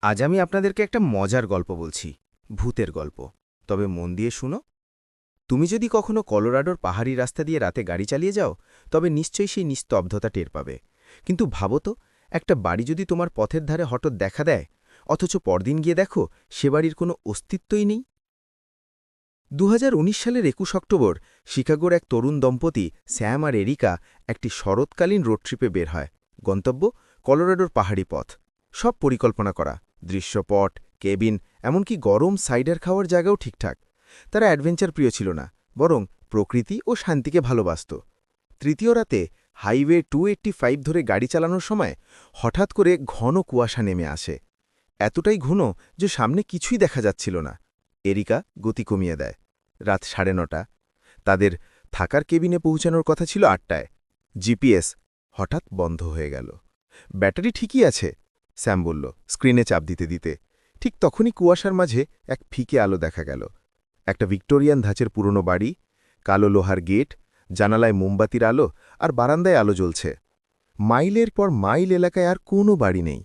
আজ আমি আপনাদেরকে একটা মজার গল্প বলছি, ভূতের গল্প। তবে মন দিয়ে শুনো। তুমি যদি কখনো কলোরাডোর পাহাড়ি রাস্তা দিয়ে রাতে গাড়ি চালিয়ে যাও, তবে নিশ্চয়ই সেই নিস্তব্ধতা টের পাবে। কিন্তু ভাবো তো, একটা বাড়ি যদি তোমার পথের ধারে হঠাৎ দেখা দেয়, অথচ পরদিন গিয়ে দেখো সে বাড়ির কোনো অস্তিত্বই নেই। 2019 সালের 21 অক্টোবর শিকাগোর এক তরুণ দম্পতি স্যাম আর এরিকা একটি শরৎকালীন রোড ট্রিপে বের হয়। গন্তব্য কলোরাডোর পাহাড়ি পথ। সব পরিকল্পনা করা, দৃশ্যপট, কেবিন, এমনকি গরম সাইডার খাওয়ার জায়গাও ঠিকঠাক। তারা অ্যাডভেঞ্চার প্রিয় ছিল না, বরং প্রকৃতি ও শান্তিকে ভালোবাসত। তৃতীয় রাতে হাইওয়ে 285 ধরে গাড়ি চালানোর সময় হঠাৎ করে ঘন কুয়াশা নেমে আসে। এতটাই ঘন যে সামনে কিছুই দেখা যাচ্ছিল না। এরিকা গতি কমিয়ে দেয়। রাত 9:30। তাদের থাকার কেবিনে পৌঁছানোর কথা ছিল 8টায়। জিপিএস হঠাৎ বন্ধ হয়ে গেল। ব্যাটারি ঠিকই আছে, স্যাম বলল স্ক্রিনে চাপ দিতে দিতে। ঠিক তখনই কুয়াশার মাঝে এক ফিকে আলো দেখা গেল। একটা ভিক্টোরিয়ান ধাঁচের পুরনো বাড়ি, কালো লোহার গেট, জানালায় মোমবাতির আলো আর বারান্দায় আলো জ্বলছে। মাইলের পর মাইল এলাকায় আর কোনো বাড়ি নেই।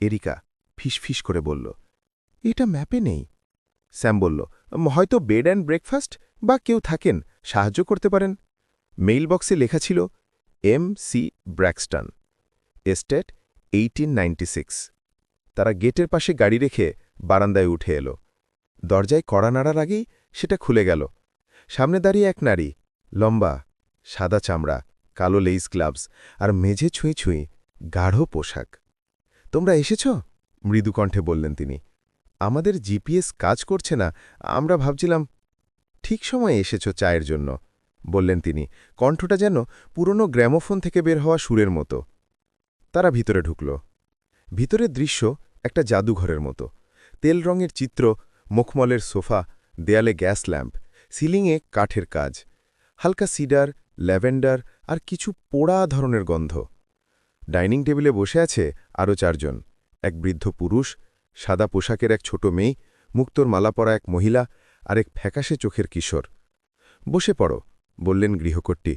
এরিকা ফিসফিস করে বলল, এটা ম্যাপে নেই। স্যাম বলল, হয়তো বেড অ্যান্ড ব্রেকফাস্ট বা কেউ থাকেন, সাহায্য করতে পারেন। মেইল বক্সে লেখা ছিল MC ব্র্যাক্সটন, এস্টেট 1896। তারা গেটের পাশে গাড়ি রেখে বারান্দায় উঠে এলো। দরজায় কড়া নাড়ার আগেই সেটা খুলে গেল। সামনে দাঁড়িয়ে এক নারী, লম্বা, সাদা চামড়া, কালো লেইস গ্লাভস আর মেঝে ছুঁই ছুঁই গাঢ় পোশাক। তোমরা এসেছ? মৃদু কণ্ঠে বললেন তিনি। আমাদের জিপিএস কাজ করছে না, আমরা ভাবছিলাম। ঠিক সময়ে এসেছ চায়ের জন্য, বললেন তিনি, কণ্ঠটা যেন পুরনো গ্র্যামোফোন থেকে বের হওয়া সুরের মতো। তারা ভিতরে ঢুকল। ভিতরের দৃশ্য একটা জাদুঘরের মতো। তেল রঙের চিত্র, মখমলের সোফা, দেয়ালে গ্যাস ল্যাম্প, সিলিংয়ে কাঠের কাজ, হালকা সিডার, ল্যাভেন্ডার আর কিছু পোড়া ধরনের গন্ধ। ডাইনিং টেবিলে বসে আছে আরও 4জন, এক বৃদ্ধ পুরুষ, সাদা পোশাকের এক ছোট মেয়ে, মুক্তোর মালা পরা এক মহিলা আর এক ফ্যাকাশে চোখের কিশোর। বসে পড়ো, বললেন গৃহকর্ত্রী।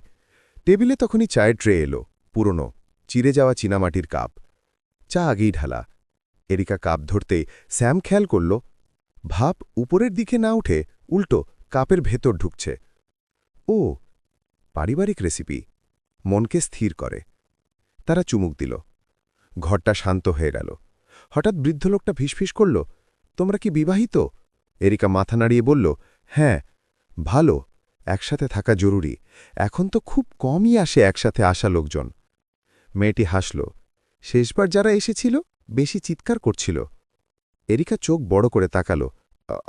টেবিলে তখনই চায়ের ট্রে এলো, পুরনো, চিরে যাওয়া চীনামাটির কাপ। চা আগেই ঢালা। এরিকা কাপ ধরতেই স্যাম খেয়াল করল, ভাপ উপরের দিকে না উঠে উল্টো কাপের ভেতর ঢুকছে। ও, পারিবারিক রেসিপি। মনকে স্থির করে। তারা চুমুক দিল। ঘরটা শান্ত হয়ে গেল। হঠাৎ বৃদ্ধ লোকটা ফিসফিস করল, তোমরা কি বিবাহিত? এরিকা মাথা নাড়িয়ে বলল, হ্যাঁ। ভালো, একসাথে থাকা জরুরি। এখন তো খুব কমই আসে একসাথে আসা লোকজন। মেয়েটি হাসল। শেষবার যারা এসেছিল বেশি চিৎকার করছিল। এরিকা চোখ বড় করে তাকালো।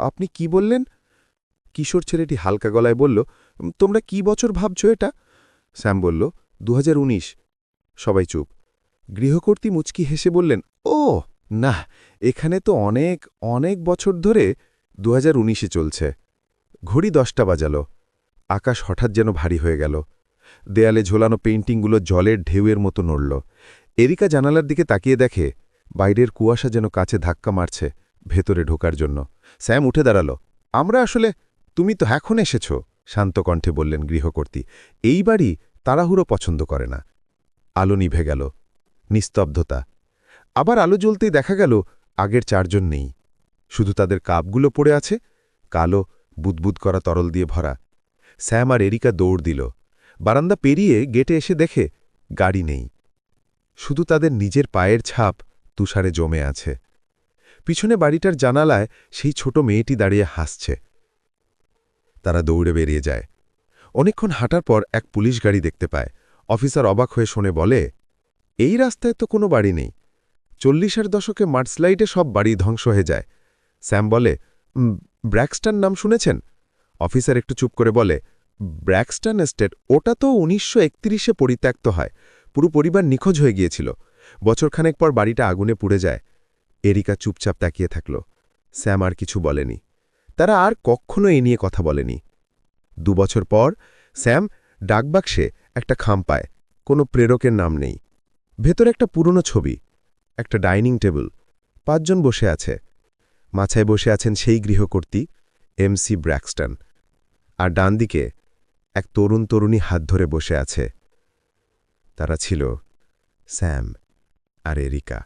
আপনি কি বললেন? কিশোর ছেলেটি হালকা গলায় বলল, তোমরা কি বছর ভাবছ এটা? স্যাম বলল, 2019। সবাই চুপ। গৃহকর্ত্রী মুচকি হেসে বললেন, ও না, এখানে তো অনেক অনেক বছর ধরে 2019-এ চলছে। ঘড়ি 10টা বাজাল। আকাশ হঠাৎ যেন ভারী হয়ে গেল। দেয়ালে ঝোলানো পেইন্টিংগুলো জলের ঢেউয়ের মতো নড়ল। এরিকা জানালার দিকে তাকিয়ে দেখে বাইরের কুয়াশা যেন কাছে ধাক্কা মারছে ভেতরে ঢোকার জন্য। স্যাম উঠে দাঁড়াল। আমরা আসলে, তুমি তো এখন এসেছ, শান্ত কণ্ঠে বললেন গৃহকর্ত্রী। এই বাড়ি তাড়াহুড়ো পছন্দ করে না। আলো নিভে গেল। নিস্তব্ধতা। আবার আলো জ্বলতেই দেখা গেল আগের 4জন নেই। শুধু তাদের কাপগুলো পড়ে আছে, কালো, বুদবুদ করা তরল দিয়ে ভরা। স্যাম আর এরিকা দৌড় দিল। বারান্দা পেরিয়ে গেটে এসে দেখে গাড়ি নেই। শুধু তাদের নিজের পায়ের ছাপ তুষারে জমে আছে। পিছনে বাড়িটার জানালায় সেই ছোট মেয়েটি দাঁড়িয়ে হাসছে। তারা দৌড়ে বেরিয়ে যায়। অনেকক্ষণ হাঁটার পর এক পুলিশ গাড়ি দেখতে পায়। অফিসার অবাক হয়ে শুনে বলে, এই রাস্তায় তো কোনো বাড়ি নেই। 40-এর দশকে মার্চলাইটে সব বাড়ি ধ্বংস হয়ে যায়। স্যাম বলে, ব্র্যাক্সটন নাম শুনেছেন? অফিসার একটু চুপ করে বলে, ব্র্যাক্সটন এস্টেট, ওটা তো 1931-এ পরিত্যক্ত হয়। পুরো পরিবার নিখোঁজ হয়ে গিয়েছিল। বছরখানেক পর বাড়িটা আগুনে পুড়ে যায়। এরিকা চুপচাপ তাকিয়ে থাকল। স্যাম আর কিছু বলেনি। তারা আর কখনো এ নিয়ে কথা বলেনি। 2 বছর পর স্যাম ডাকবাক্সে একটা খাম পায়। কোনো প্রেরকের নাম নেই। ভেতরে একটা পুরনো ছবি, একটা ডাইনিং টেবিল, 5 জন বসে আছে। মাথায় বসে আছেন সেই গৃহকর্ত্রী MC ব্র্যাক্সটন, আর ডান দিকে এক তরুণ তরুণী হাত ধরে বসে আছে। তারা ছিল স্যাম আর এরিকা।